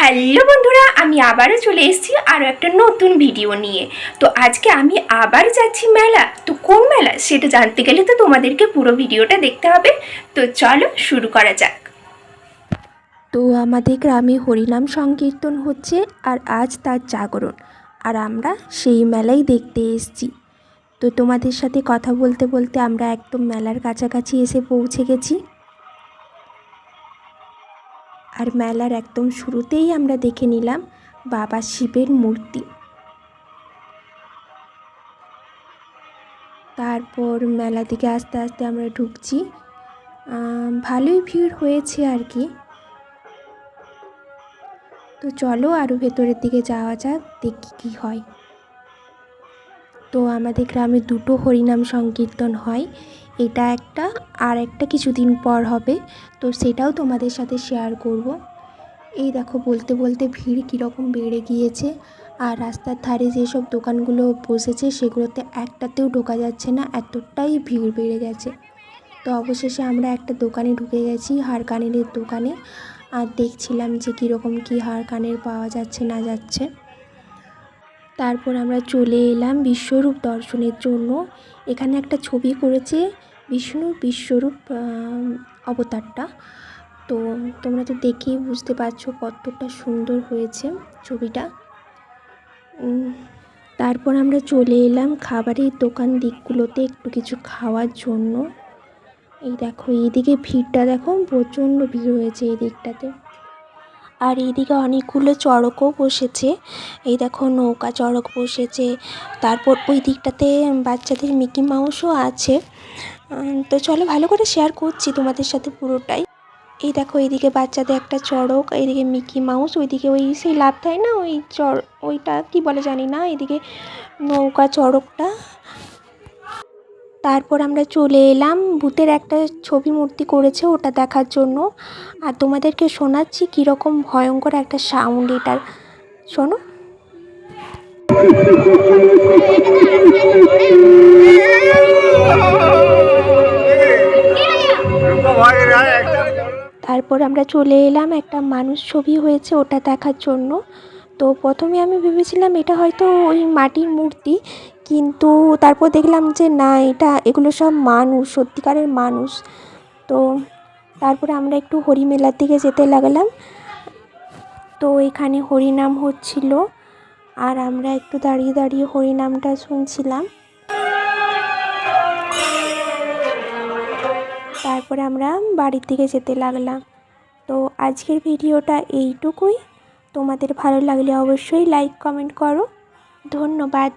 Hello বন্ধুরা, আমি আবারও চলে এসেছি আরও একটা নতুন ভিডিও নিয়ে। তো আজকে আমি আবার যাচ্ছি মেলা। তো কোন মেলা সেটা জানতে গেলে তো তোমাদেরকে পুরো ভিডিওটা দেখতে হবে। তো চলো শুরু করা যাক। তো আমাদের গ্রামে হরিনাম সংকীর্তন হচ্ছে, আর আজ তার জাগরণ, আর আমরা সেই মেলাই দেখতে এসেছি। তো তোমাদের সাথে কথা বলতে বলতে আমরা একদম মেলার কাছাকাছি এসে পৌঁছে গেছি। আর মেলার একদম শুরুতেই আমরা দেখে নিলাম বাবা শিবের মূর্তি। তারপর মেলা থেকে আস্তে আস্তে আমরা ঢুকছি। ভালোই ভিড় হয়েছে আর কি। তো চলো আরও ভেতরের দিকে যাওয়া যাক, দেখি কী হয়। তো আমাদের গ্রামে দুটো হরিনাম সংকীর্তন হয়, এটা একটা আর একটা কিছুদিন পর হবে। তো সেটাও তোমাদের সাথে শেয়ার করব। এই দেখো বলতে বলতে ভিড় কীরকম বেড়ে গিয়েছে। আর রাস্তার ধারে যেসব দোকানগুলো বসেছে সেগুলোতে একটাতেও ঢোকা যাচ্ছে না, এতটাই ভিড় বেড়ে গেছে। তো অবশেষে আমরা একটা দোকানে ঢুকে গেছি, হার কানের দোকানে। আর দেখছিলাম যে কীরকম কী হার কানের পাওয়া যাচ্ছে না যাচ্ছে। তারপর আমরা চলে এলাম বিশ্বরূপ দর্শনের জন্য। এখানে একটা ছবি করেছে বিষ্ণুর বিশ্বরূপ অবতারটা। তো তোমরা তো দেখেই বুঝতে পারছো কতটা সুন্দর হয়েছে ছবিটা। তারপর আমরা চলে এলাম খাবারের দোকান দিকগুলোতে একটু কিছু খাওয়ার জন্য। এই দেখো এইদিকে ভিড়টা দেখো, প্রচণ্ড ভিড় হয়েছে এই দিকটাতে। আর এইদিকে অনেকগুলো চড়কও বসেছে। এই দেখো নৌকা চড়ক বসেছে। তারপর ওই দিকটাতে বাচ্চাদের মিকি মাউসও আছে। তো চলো ভালো করে শেয়ার করছি তোমাদের সাথে পুরোটাই। এই দেখো এইদিকে বাচ্চাদের একটা চড়ক, এইদিকে মিকি মাউস, ওইদিকে ওই সেই লাফ দেয় না ওই ওইটা কি বলে জানি না, এইদিকে নৌকা চড়কটা। তারপর আমরা চলে এলাম ভূতের একটা ছবি মূর্তি করেছে ওটা দেখার জন্য। আর তোমাদেরকে শোনাচ্ছি কীরকম ভয়ঙ্কর একটা সাউন্ড এটার, শোনো। তারপর আমরা চলে এলাম একটা মানুষ ছবি হয়েছে ওটা দেখার জন্য। তো প্রথমে আমি ভেবেছিলাম এটা হয়তো ওই মাটির মূর্তি, কিন্তু তারপর দেখলাম যে না, এগুলো সব মানুষ, সত্যিকারের মানুষ। তো তারপরে আমরা একটু হরিমেলার দিকে যেতে লাগলাম। তো এখানে হরিনাম হচ্ছিল, আর আমরা একটু দাঁড়িয়ে দাঁড়িয়ে হরিনামটা শুনছিলাম। তারপরে আমরা বাড়ির দিকে যেতে লাগলাম। তো আজকের ভিডিওটা এইটুকুই। তোমাদের ভালো লাগলে অবশ্যই লাইক কমেন্ট করো। ধন্যবাদ।